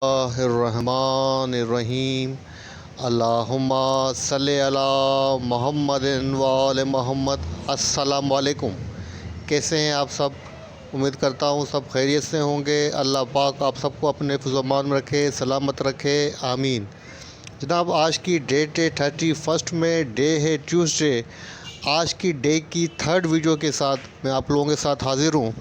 रहमानिर्रहीम। अल्लाहुम्मा सल्लि अला मुहम्मदिन व आले मोहम्मद। अस्सलाम वालेकुम। कैसे हैं आप सब? उम्मीद करता हूँ सब खैरियत से होंगे। अल्लाह पाक आप सबको अपने हिफ्ज़-ओ-अमान में रखे, सलामत रखे, आमीन। जनाब, आज की डेट है 31 में, डे है ट्यूसडे। आज की डे की थर्ड वीडियो के साथ मैं आप लोगों के साथ हाज़िर हूँ।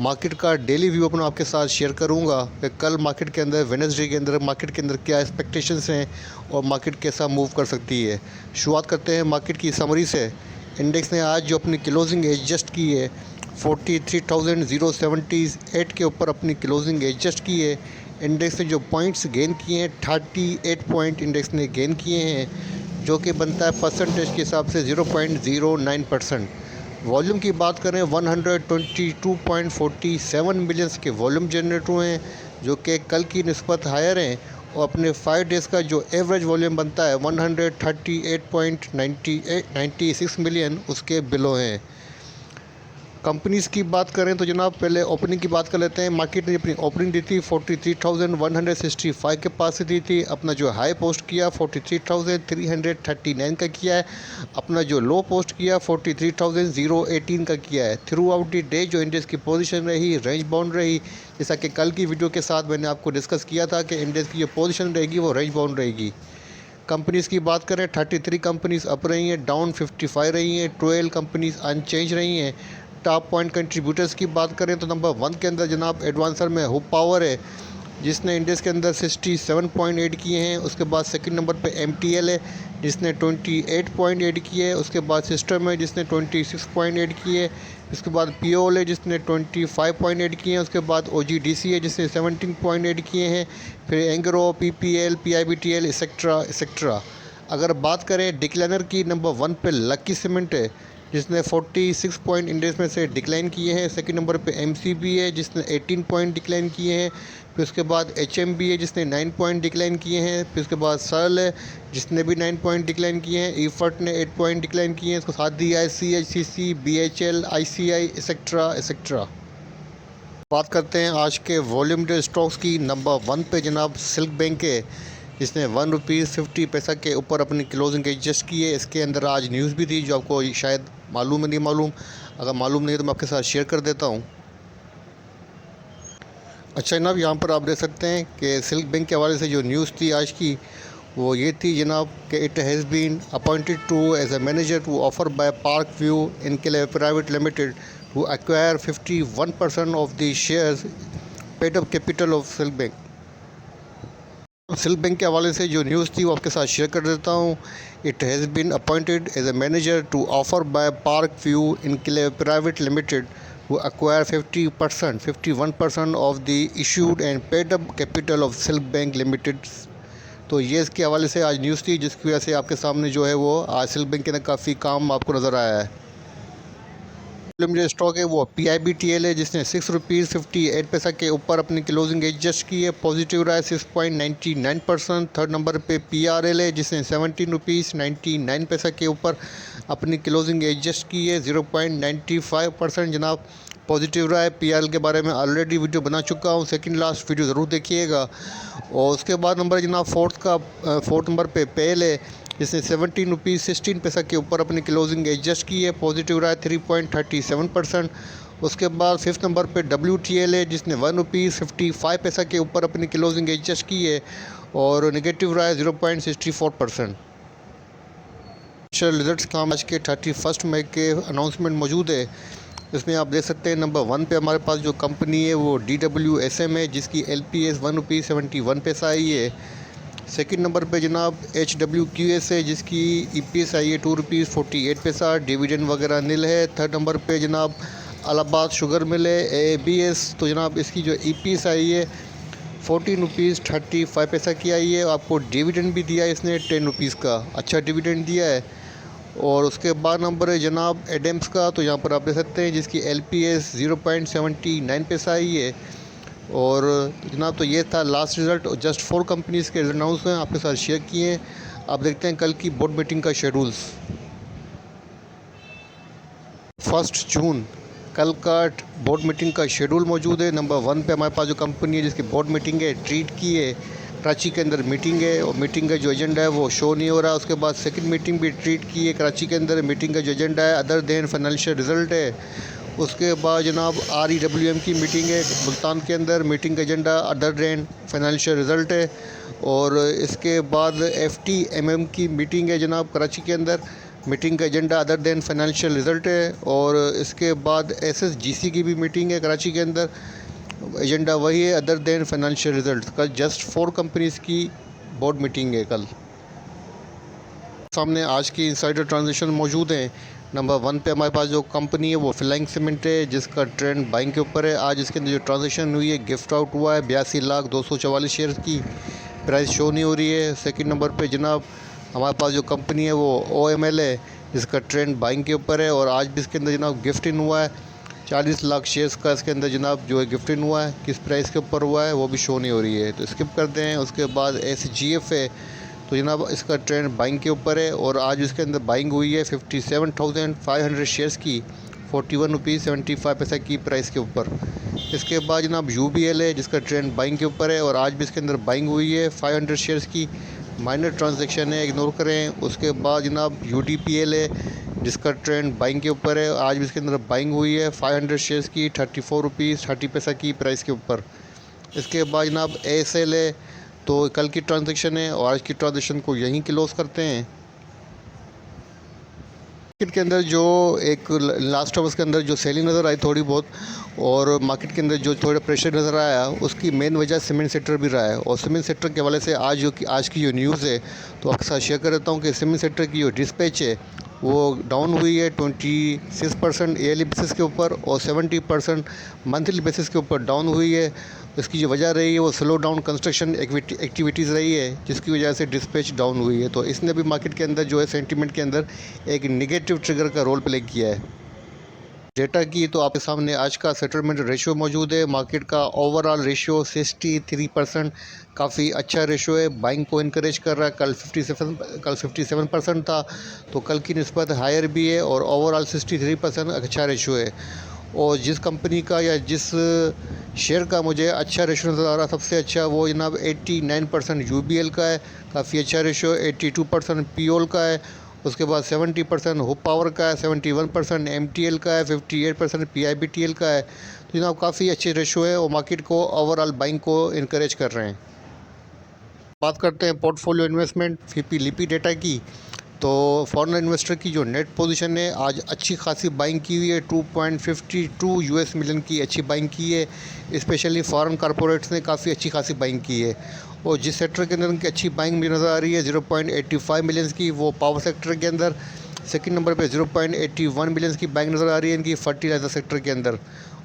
मार्केट का डेली व्यू अपना आपके साथ शेयर करूंगा कि कल मार्केट के अंदर, वेडनेसडे के अंदर मार्केट के अंदर क्या एक्सपेक्टेशंस हैं और मार्केट कैसा मूव कर सकती है। शुरुआत करते हैं मार्केट की समरी से। इंडेक्स ने आज जो अपनी क्लोजिंग एडजस्ट की है 43,078 के ऊपर अपनी क्लोजिंग एडजस्ट की है। इंडेक्स ने जो पॉइंट्स गेन किए हैं 38 पॉइंट इंडेक्स ने गेन किए हैं, जो कि बनता है परसेंटेज के हिसाब से 0.09%। वॉल्यूम की बात करें 122.47 मिलियंस के वॉल्यूम जनरेट हुए हैं, जो कि कल की निस्बत हायर हैं, और अपने 5 डेज़ का जो एवरेज वॉल्यूम बनता है 138.96 मिलियन उसके बिलो हैं। कंपनीज़ की बात करें तो जनाब पहले ओपनिंग की बात कर लेते हैं। मार्केट ने अपनी ओपनिंग दी थी 43,165 के पास से दी थी। अपना जो हाई पोस्ट किया 43,339 का किया है। अपना जो लो पोस्ट किया 43,018 का किया है। थ्रू आउट द डे जो इंडेक्स की पोजीशन रही रेंज बाउंड रही, जैसा कि कल की वीडियो के साथ मैंने आपको डिस्कस किया था कि इंडेक्स की जो पोजीशन रहेगी वो रेंज बाउंड रहेगी। कंपनीज़ की बात करें 33 कंपनीज़ अप रही हैं, डाउन 55 रही हैं, 12 कंपनीज़ अनचेंज रही हैं। टॉप पॉइंट कंट्रीब्यूटर्स की बात करें तो नंबर 1 के अंदर जनाब एडवांसर में हुप पावर है, जिसने इंडेक्स के अंदर 67.8 किए हैं। उसके बाद सेकंड नंबर पे MTL है, जिसने 28.8 किए हैं। उसके बाद सिस्टम है, जिसने 26.8 किए। उसके बाद POL है, जिसने 25.8 किए हैं। उसके बाद OGDC है, जिसने 17.8 किए हैं। फिर एंग्रो, PPL, PIBTL एक्सेट्रा। अगर बात करें डिक्लाइनर की, नंबर 1 पे लकी सीमेंट है, जिसने 46 पॉइंट इंडेक्स में से डिक्लाइन किए हैं। सेकंड नंबर पे MCB है, जिसने 18 पॉइंट डिक्लाइन किए हैं। फिर उसके बाद HMB है, जिसने 9 पॉइंट डिक्लाइन किए हैं। फिर उसके बाद सर्ल है, जिसने भी 9 पॉइंट डिक्लाइन किए हैं। ईफर्ट ने 8 पॉइंट डिक्लाइन किए हैं। इसको साथ दिया है CHCC, BHL, ICI एक्सेट्रा। बात करते हैं आज के वॉल्यूम डे स्टॉक्स की। नंबर 1 पे जनाब सिल्क बैंक है, जिसने ₹1.50 के ऊपर अपनी क्लोजिंग एडजस्ट की है। इसके अंदर आज न्यूज़ भी थी जो आपको शायद मालूम है, नहीं मालूम। अगर मालूम नहीं है तो मैं आपके साथ शेयर कर देता हूँ। अच्छा जनाब, यहाँ पर आप देख सकते हैं कि सिल्क बैंक के हवाले से जो न्यूज़ थी आज की, वो ये थी जनाब कि it has been appointed to as a manager to offer by Park View Enclave private limited to acquire 51% of the shares paid up capital of Silk Bank. Silk Bank के हवाले से जो न्यूज़ थी वो आपके साथ शेयर कर देता हूँ। It has been appointed as a manager to offer by Park View Enclave private limited to acquire 51% of the issued and paid up capital of Silk Bank limited. तो ये इसके हवाले से आज न्यूज़ थी, जिसकी वजह से आपके सामने जो है वो आज सिल्क बैंक के अंदर काफ़ी काम आपको नज़र आया है। जो स्टॉक है वो PIBTL है, जिसने ₹6.58 के ऊपर अपनी क्लोजिंग एडजस्ट की है। पॉजिटिव रहा है 6.99%। थर्ड नंबर पे PRL है, जिसने ₹17.99 के ऊपर अपनी क्लोजिंग एडजस्ट की है। 0.95% जनाब पॉजिटिव रहा है। PRL के बारे में ऑलरेडी वीडियो बना चुका हूँ, सेकंड लास्ट वीडियो ज़रूर देखिएगा। और उसके बाद नंबर जनाब फोर्थ नंबर पे पेल है, जिसने ₹17.16 के ऊपर अपनी क्लोजिंग एडजस्ट की है। पॉजिटिव रहा है 3.37%। उसके बाद फिफ्थ नंबर पे WTL है, जिसने ₹1.55 के ऊपर अपनी क्लोजिंग एडजस्ट की है और नेगेटिव रहा है 0.64%। रिजल्ट्स का आज के 31 मई के अनाउंसमेंट मौजूद है। इसमें आप देख सकते हैं नंबर 1 पे हमारे पास जो कंपनी है वो DWSM है, जिसकी LPS ₹1.71 आई है। सेकंड नंबर पे जनाब HWQS है, जिसकी EPS आई है ₹2.48। डिविडेंड वगैरह नील है। थर्ड नंबर पे जनाब इलाहाबाद शुगर मिल है ABS। तो जनाब इसकी जो EPS आई है ₹14.35 की आई है। आपको डिविडेंड भी दिया है इसने ₹10 का, अच्छा डिविडेंड दिया है। और उसके बाद नंबर है जनाब एडम्स का, तो यहाँ पर आप देख सकते हैं जिसकी LPS ₹0.79 आई है। और जनाब तो ये था लास्ट रिज़ल्ट। जस्ट 4 कंपनीज़ के अनाउंस हैं, आपके साथ शेयर किए हैं। आप देखते हैं कल की बोर्ड मीटिंग का शेड्यूल्स। 1 जून कल का बोर्ड मीटिंग का शेड्यूल मौजूद है। नंबर 1 पे हमारे पास जो कंपनी है जिसकी बोर्ड मीटिंग है, ट्रीट की है, कराची के अंदर मीटिंग है और मीटिंग का जो एजेंडा है वो शो नहीं हो रहा। उसके बाद सेकंड मीटिंग भी ट्रीट की है कराची के अंदर, मीटिंग का जो एजेंडा है अदर देन फाइनेंशियल रिजल्ट है। उसके बाद जनाब REWM की मीटिंग है मुल्तान के अंदर, मीटिंग का agenda other than financial result है। और इसके बाद FTMM की मीटिंग है जनाब कराची के अंदर, मीटिंग का agenda other than financial result है। और इसके बाद SSGC की भी मीटिंग है कराची के अंदर, एजेंडा वही है अदर देन फाइनेंशियल रिजल्ट। कल जस्ट 4 कंपनीज़ की बोर्ड मीटिंग है कल। सामने आज की इंसाइडर ट्रांजेक्शन मौजूद हैं। नंबर 1 पे हमारे पास जो कंपनी है वो फ्लाइंग सीमेंट है जिसका ट्रेंड बाइंग के ऊपर है। आज इसके अंदर जो ट्रांजेक्शन हुई है गिफ्ट आउट हुआ है 82,244 शेयर की, प्राइस शो नहीं हो रही है। सेकंड नंबर पे जनाब हमारे पास जो कंपनी है वो OML है जिसका ट्रेंड बाइंग के ऊपर है और आज भी इसके अंदर जनाब गिफ्ट इन हुआ है 40 लाख शेयर्स का इसके अंदर जनाब जो है गिफ्ट इन हुआ है। किस प्राइस के ऊपर हुआ है वो भी शो नहीं हो रही है तो स्किप करते हैं। उसके बाद SGF है तो जनाब इसका ट्रेंड बाइंग के ऊपर है और आज इसके अंदर बाइंग हुई है 57,500 शेयर्स की 41 रुपीज़ 75 पैसा की प्राइस के ऊपर। इसके बाद जनाब UBL है जिसका ट्रेंड बाइंग के ऊपर है और आज भी इसके अंदर बाइंग हुई है 500 शेयर्स की, माइनर ट्रांजैक्शन है इग्नोर करें। उसके बाद जनाब UDPL है जिसका ट्रेंड बाइंग के ऊपर है, आज भी इसके अंदर बाइंग हुई है 500 शेयर्स की 34 रुपीज़ 30 पैसा की प्राइस के ऊपर। इसके बाद जनाब ASL है तो कल की ट्रांजैक्शन है और आज की ट्रांजैक्शन को यहीं क्लोज करते हैं। मार्केट के अंदर जो एक लास्ट आवर्स के अंदर जो सेलिंग नज़र आई थोड़ी बहुत और मार्केट के अंदर जो थोड़ा प्रेशर नज़र आया उसकी मेन वजह सीमेंट सेक्टर भी रहा है। और सीमेंट सेक्टर के हवाले से आज की जो न्यूज़ है तो आपके साथ शेयर कर देता हूँ कि सीमेंट सेक्टर की जो डिस्पैच है वो डाउन हुई है 26% ईयरली बेसिस के ऊपर और 70% मंथली बेसिस के ऊपर डाउन हुई है। इसकी जो वजह रही है वो स्लो डाउन कंस्ट्रक्शन एक्टिविटीज़ रही है जिसकी वजह से डिस्पैच डाउन हुई है। तो इसने भी मार्केट के अंदर जो है सेंटीमेंट के अंदर एक नेगेटिव ट्रिगर का रोल प्ले किया है। डेटा की तो आपके सामने आज का सेटलमेंट रेशियो मौजूद है। मार्केट का ओवरऑल रेशियो 63%, काफ़ी अच्छा रेशियो है, बाइंग को इनकरेज कर रहा है। कल 57% था तो कल की निस्बत हायर भी है और ओवरऑल 63% अच्छा रेशियो है। और जिस कंपनी का या जिस शेयर का मुझे अच्छा रेशियो नज़र आ रहा सबसे अच्छा वो जनाब 89% UBL का है, काफ़ी अच्छा रेशियो। 82% POL का है, उसके बाद 70% हुप पावर का है, 71% MTL का है, 58% PIBTL का है। तो जनाब काफ़ी अच्छे रेशियो है और मार्केट को ओवरऑल बाइंग को इनकरेज कर रहे हैं। बात करते हैं portfolio investment FIPI LIPI data की तो फॉरेन इन्वेस्टर की जो नेट पोजीशन है आज अच्छी खासी बाइंग की हुई है 2.52 US मिलियन की अच्छी बाइंग की है। स्पेशली फॉरेन कॉरपोरेट्स ने काफ़ी अच्छी खासी बाइंग की है और जिस सेक्टर के अंदर उनकी अच्छी बाइंग मुझे नज़र आ रही है 0.85 मिलियन की वो पावर सेक्टर के अंदर। सेकंड नंबर पे 0.81 मिलियन की बाइंग नज़र आ रही है इनकी फर्टिलाइज़र सेक्टर के अंदर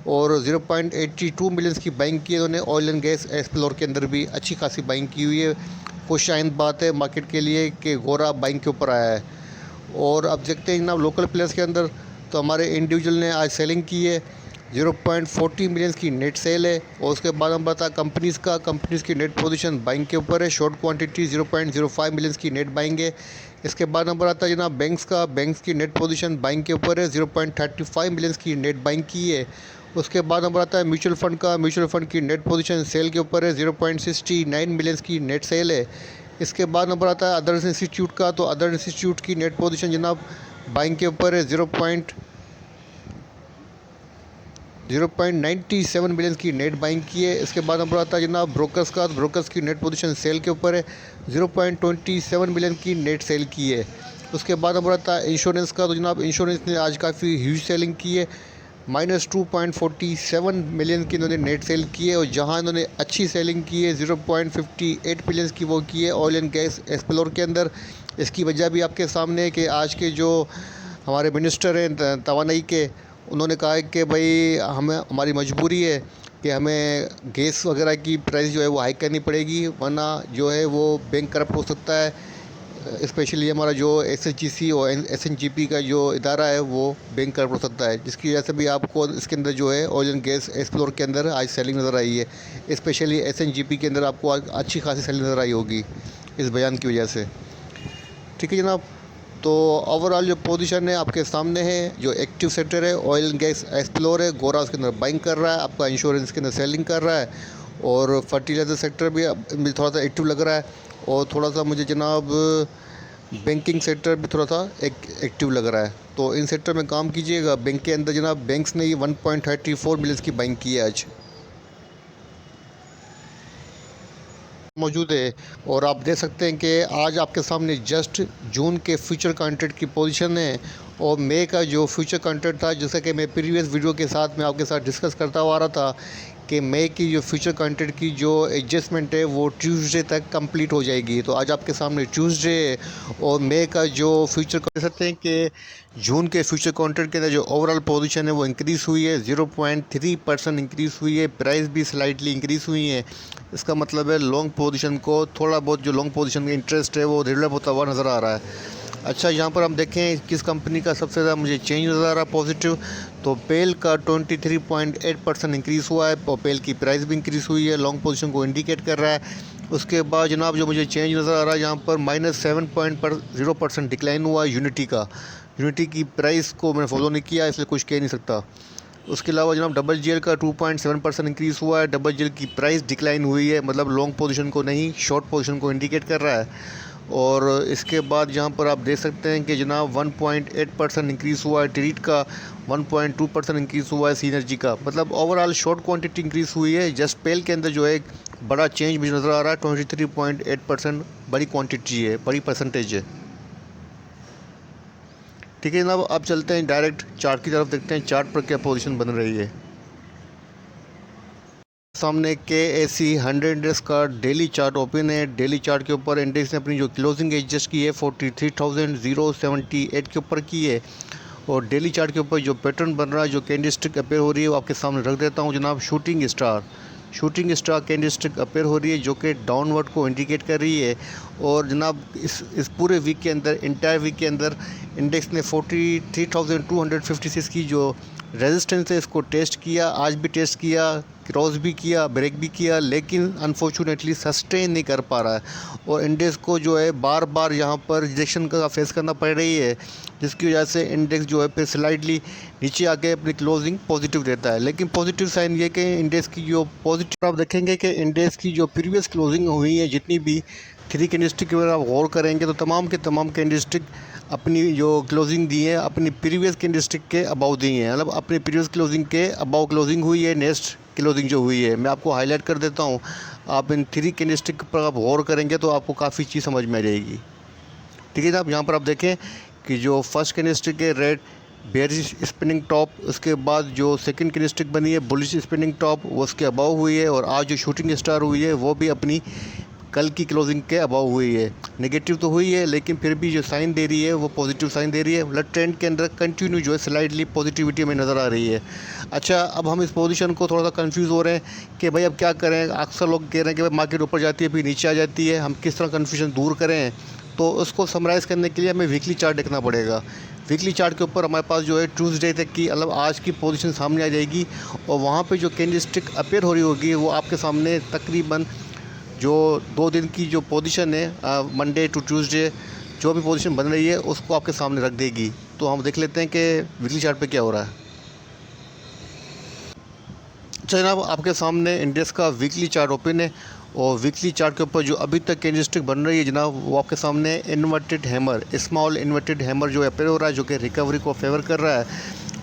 और 0.82 मिलियन की बाइंग की है उन्होंने ऑयल एंड गैस एक्सप्लोर के अंदर भी अच्छी खासी बाइंग की हुई है। खुशाइंद बात है मार्केट के लिए कि गोरा बाइंग के ऊपर आया है। और अब देखते हैं ना लोकल प्लेयर्स के अंदर तो हमारे इंडिविजुअल ने आज सेलिंग की है 0.40 मिलियन की नेट सेल है। और उसके बाद हम बता कंपनीज़ की नेट पोजीशन बाइंग के ऊपर है, शॉर्ट क्वांटिटी 0.05 मिलियन की नेट बाइंग है। इसके बाद नंबर आता है जनाब बैंक्स की नेट पोजीशन बाइंग के ऊपर है 0.35 मिलियन की नेट बाइंग की है। उसके बाद नंबर आता है म्यूचुअल फंड की नेट पोजीशन सेल के ऊपर है 0.69 मिलियन की नेट सेल है। इसके बाद नंबर आता है अदर इंस्टीट्यूट का तो अदर इंस्टीट्यूट की नेट पोजीशन जनाब बाइंग के ऊपर है 0.97 मिलियन की नेट बाइंग की है। इसके बाद नंबर आता है जनाब ब्रोकर्स की नेट पोजीशन सेल के ऊपर है 0.27 मिलियन की नेट सेल की है। उसके बाद नंबर आता है इंश्योरेंस का तो जनाब इंश्योरेंस ने आज काफ़ी ह्यूज सेलिंग की है -2.47 मिलियन की इन्होंने नेट सेल की है। और जहां इन्होंने अच्छी सेलिंग की है 0.58 मिलियन की वो की है ऑयल एंड गैस एक्सप्लोर के अंदर। इसकी वजह भी आपके सामने है कि आज के जो हमारे मिनिस्टर हैं तवानाई के उन्होंने कहा है कि भाई हमारी मजबूरी है कि हमें गैस वगैरह की प्राइस जो है वो हाइक करनी पड़ेगी वरना जो है वो बैंक करप्ट हो सकता है। स्पेशली हमारा जो SHGC और SNGP का जो इदारा है वो बैंक करप्ट हो सकता है जिसकी वजह से भी आपको इसके अंदर जो है ऑयल एंड गैस एक्सप्लोर के अंदर आज सेलिंग नज़र आई है। स्पेशली SNGP के अंदर आपको अच्छी खासी सेलिंग नज़र आई होगी इस बयान की वजह से। ठीक है जनाब, तो ओवरऑल जो पोजीशन है आपके सामने है। जो एक्टिव सेक्टर है ऑयल एंड गैस एक्सप्लोर है, गोरा उसके अंदर बाइंग कर रहा है, आपका इंश्योरेंस के अंदर सेलिंग कर रहा है, और फर्टिलाइज़र सेक्टर भी मुझे थोड़ा सा एक्टिव लग रहा है, और थोड़ा सा मुझे जनाब बैंकिंग सेक्टर भी थोड़ा सा एक्टिव लग रहा है। तो इन सेक्टर में काम कीजिएगा। बैंक के अंदर जनाब बैंक्स ने 1.34 मिलियन की बाइंग की है आज मौजूद है। और आप देख सकते हैं कि आज आपके सामने जस्ट जून के फ्यूचर कॉन्ट्रैक्ट की पोजीशन है, और मई का जो फ्यूचर कॉन्ट्रैक्ट था, जैसा कि मैं प्रीवियस वीडियो के साथ में आपके साथ डिस्कस करता हुआ आ रहा था कि मई की जो फ्यूचर कॉन्ट्रैक्ट की जो एडजस्टमेंट है वो ट्यूसडे तक कंप्लीट हो जाएगी। तो आज आपके सामने ट्यूसडे है, और मई का जो फ्यूचर कह सकते हैं कि जून के फ्यूचर कॉन्ट्रैक्ट के अंदर जो ओवरऑल पोजीशन है वो इंक्रीज़ हुई है, 0.3% इंक्रीज़ हुई है, प्राइस भी स्लाइटली इंक्रीज़ हुई है। इसका मतलब है लॉन्ग पोजीशन को थोड़ा बहुत जो लॉन्ग पोजीशन का इंटरेस्ट है वो डेवलप होता हुआ नज़र आ रहा है। अच्छा, यहाँ पर हम देखें किस कंपनी का सबसे ज़्यादा मुझे चेंज नज़र आ रहा है पॉजिटिव, तो पेल का 23.8% इंक्रीज़ हुआ है, और पेल की प्राइस भी इंक्रीज़ हुई है, लॉन्ग पोजीशन को इंडिकेट कर रहा है। उसके बाद जनाब जो मुझे चेंज नज़र आ रहा है यहाँ पर -7.0% डिक्लाइन हुआ है यूनिटी का। यूनिटी की प्राइस को मैंने फॉलो नहीं किया, इसलिए कुछ कह नहीं सकता। उसके अलावा जनाब डबल जेल का 2.7% इंक्रीज़ हुआ है, डबल जेल की प्राइस डिक्लाइन हुई है, मतलब लॉन्ग पोजीशन को नहीं शॉर्ट पोजीशन को इंडिकेट कर रहा है। और इसके बाद यहाँ पर आप देख सकते हैं कि जनाब 1.8% इंक्रीज़ हुआ है टीरीट का, 1.2% इंक्रीज़ हुआ है सीनर्जी का, मतलब ओवरऑल शॉर्ट क्वांटिटी इंक्रीज़ हुई है। जस्ट पेल के अंदर जो है एक बड़ा चेंज भी नज़र आ रहा है, 23.8% बड़ी क्वांटिटी है, बड़ी परसेंटेज है। ठीक है जनाब, अब चलते हैं डायरेक्ट चार्ट की तरफ, देखते हैं चार्ट पर क्या पोजीशन बन रही है। सामने KSE 100 इंडेक्स का डेली चार्ट ओपन है। डेली चार्ट के ऊपर इंडेक्स ने अपनी जो क्लोजिंग एडजस्ट की है 43,078 के ऊपर की है, और डेली चार्ट के ऊपर जो पैटर्न बन रहा है, जो कैंडलस्टिक अपेयर हो रही है, वो आपके सामने रख देता हूँ जनाब। शूटिंग स्टार कैंडलस्टिक अपेयर हो रही है, जो कि डाउनवर्ड को इंडिकेट कर रही है। और जनाब इस पूरे वीक के अंदर, इंटायर वीक के अंदर इंडेक्स ने 43,256 की जो रेजिस्टेंस है इसको टेस्ट किया, आज भी टेस्ट किया, क्रॉस भी किया, ब्रेक भी किया, लेकिन अनफॉर्चुनेटली सस्टेन नहीं कर पा रहा है, और इंडेक्स को जो है बार बार यहाँ पर रिजेक्शन का फेस करना पड़ रही है, जिसकी वजह से इंडेक्स जो है फिर स्लाइडली नीचे आके अपनी क्लोजिंग पॉजिटिव देता है। लेकिन पॉजिटिव साइन ये कि इंडेक्स की जो पॉजिटिव आप देखेंगे कि इंडेक्स की जो प्रीवियस क्लोजिंग हुई है, जितनी भी 3 कैंडलस्टिक के अगर आप गौर करेंगे तो तमाम के तमाम कैंडलस्टिक अपनी जो क्लोजिंग दी है अपनी प्रीवियस कैंडलस्टिक के अबाउ दी हैं, मतलब अपनी प्रीवियस क्लोजिंग के अबाउ क्लोजिंग हुई है। नेक्स्ट क्लोजिंग जो हुई है मैं आपको हाईलाइट कर देता हूँ, आप इन 3 कैंडलस्टिक पर आप गौर करेंगे तो आपको काफ़ी चीज़ समझ में आ जाएगी। ठीक है साहब, यहाँ पर आप देखें कि जो फर्स्ट कैंडलस्टिक है रेड बेयरिश स्पिनिंग टॉप, उसके बाद जो सेकंड कैंडलस्टिक बनी है बुलिश स्पिनिंग टॉप, वो उसके अबाउ हुई है, और आज जो शूटिंग स्टार हुई है वो भी अपनी कल की क्लोजिंग के अबाउ हुई है। नेगेटिव तो हुई है, लेकिन फिर भी जो साइन दे रही है वो पॉजिटिव साइन दे रही है, मतलब ट्रेंड के अंदर कंटिन्यू जो है स्लाइडली पॉजिटिविटी में नज़र आ रही है। अच्छा, अब हम इस पोजीशन को थोड़ा सा कंफ्यूज हो रहे हैं कि भाई अब क्या करें। अक्सर लोग कह रहे हैं कि भाई मार्केट ऊपर जाती है फिर नीचे आ जाती है, हम किस तरह कन्फ्यूजन दूर करें। तो उसको समराइज़ करने के लिए हमें वीकली चार्ट देखना पड़ेगा। वीकली चार्ट के ऊपर हमारे पास जो है ट्यूसडे तक की, मतलब आज की पोजीशन सामने आ जाएगी, और वहाँ पे जो कैंडलस्टिक अपेयर हो रही होगी वो आपके सामने तकरीबन जो 2 दिन की जो पोजीशन है मंडे टू ट्यूसडे जो भी पोजीशन बन रही है उसको आपके सामने रख देगी। तो हम देख लेते हैं कि वीकली चार्ट पे क्या हो रहा है। अच्छा जनाब, आपके सामने इंडेक्स का वीकली चार्ट ओपन है, और वीकली चार्ट के ऊपर जो अभी तक कैंडलस्टिक बन रही है जनाब वो आपके सामने inverted hammer, small inverted hammer जो अपेयर हो रहा है, जो कि रिकवरी को फेवर कर रहा है,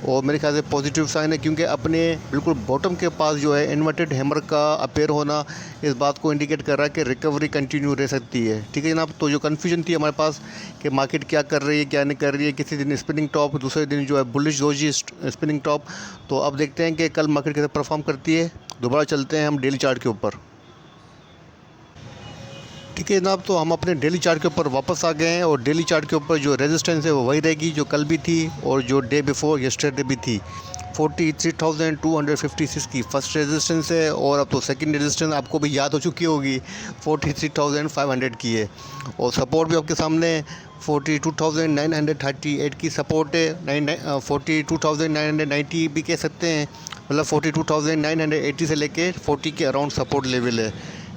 और मेरे ख्याल से पॉजिटिव साइन है, क्योंकि अपने बिल्कुल बॉटम के पास जो है इन्वर्टेड हैमर का अपेयर होना इस बात को इंडिकेट कर रहा है कि रिकवरी कंटिन्यू रह सकती है। ठीक है जनाब, तो जो कन्फ्यूजन थी हमारे पास कि मार्केट क्या कर रही है क्या नहीं कर रही है, किसी दिन स्पिनिंग टॉप, दूसरे दिन जो है बुलिश डोजी स्पिनिंग टॉप, तो अब देखते हैं कि कल मार्केट कैसे परफॉर्म करती है। दोबारा चलते हैं हम डेली चार्ट के ऊपर। ठीक है जनाब, तो हम अपने डेली चार्ट के ऊपर वापस आ गए हैं, और डेली चार्ट के ऊपर जो रेजिस्टेंस है वो वही रहेगी जो कल भी थी और जो डे बिफोर यस्टरडे भी थी। 43,256 की फर्स्ट रेजिस्टेंस है, और अब तो सेकंड रेजिस्टेंस आपको भी याद हो चुकी होगी 43,500 की है, और सपोर्ट भी आपके सामने 42,938 की सपोर्ट है, 42,990 भी कह सकते हैं, मतलब 42,980 से लेके 40 के अराउंड सपोर्ट लेवल है।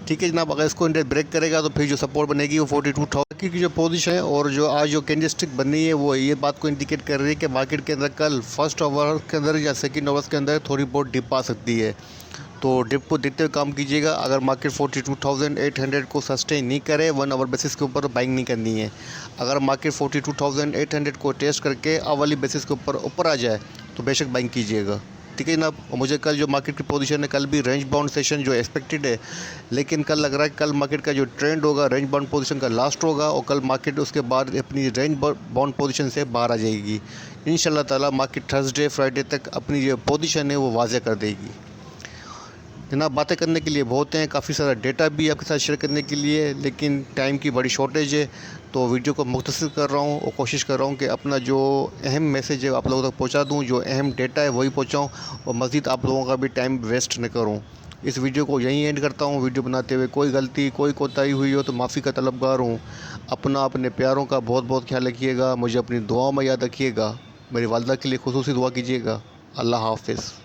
ठीक है जनाब, अगर इसको इंडेक्स ब्रेक करेगा तो फिर जो सपोर्ट बनेगी वो 42,000 की जो पोजीशन है, और जो आज जो कैंडलस्टिक बनी है वो ये बात को इंडिकेट कर रही है कि मार्केट के अंदर कल फर्स्ट आवर के अंदर या सेकंड आवर्स के अंदर थोड़ी बहुत डिप आ सकती है। तो डिप को देखते हुए काम कीजिएगा। अगर मार्केट 42,800 को सस्टेन नहीं करे 1 आवर बेसिस के ऊपर, बाइंग नहीं करनी है। अगर मार्केट 42,800 को टेस्ट करके आवली बेसिस के ऊपर आ जाए तो बेशक बाइंग कीजिएगा। ठीक है जनाब, और मुझे कल जो मार्केट की पोजीशन है, कल भी रेंज बाउंड सेशन जो एक्सपेक्टेड है, लेकिन कल लग रहा है कल मार्केट का जो ट्रेंड होगा रेंज बाउंड पोजीशन का लास्ट होगा, और कल मार्केट उसके बाद अपनी रेंज बाउंड पोजीशन से बाहर आ जाएगी। इंशाल्लाह ताला मार्केट थर्सडे फ्राइडे तक अपनी जो पोजीशन है वो वाज़े कर देगी। जनाब, बातें करने के लिए बहुत हैं, काफ़ी सारा डेटा भी आपके साथ शेयर करने के लिए, लेकिन टाइम की बड़ी शॉर्टेज है, तो वीडियो को मुख्तसर कर रहा हूँ और कोशिश कर रहा हूँ कि अपना जो अहम मैसेज है आप लोगों तक पहुँचा दूँ, जो अहम डेटा है वही पहुँचाऊँ, और मज़ीद आप लोगों का भी टाइम वेस्ट न करूँ। इस वीडियो को यहीं एंड करता हूँ। वीडियो बनाते हुए कोई गलती कोई कोताही हुई हो तो माफ़ी का तलबगार हूँ। अपने प्यारों का बहुत बहुत ख्याल रखिएगा, मुझे अपनी दुआओं में याद रखिएगा, मेरी वालदा के लिए खुसूसी दुआ कीजिएगा। अल्लाह हाफ़िज़।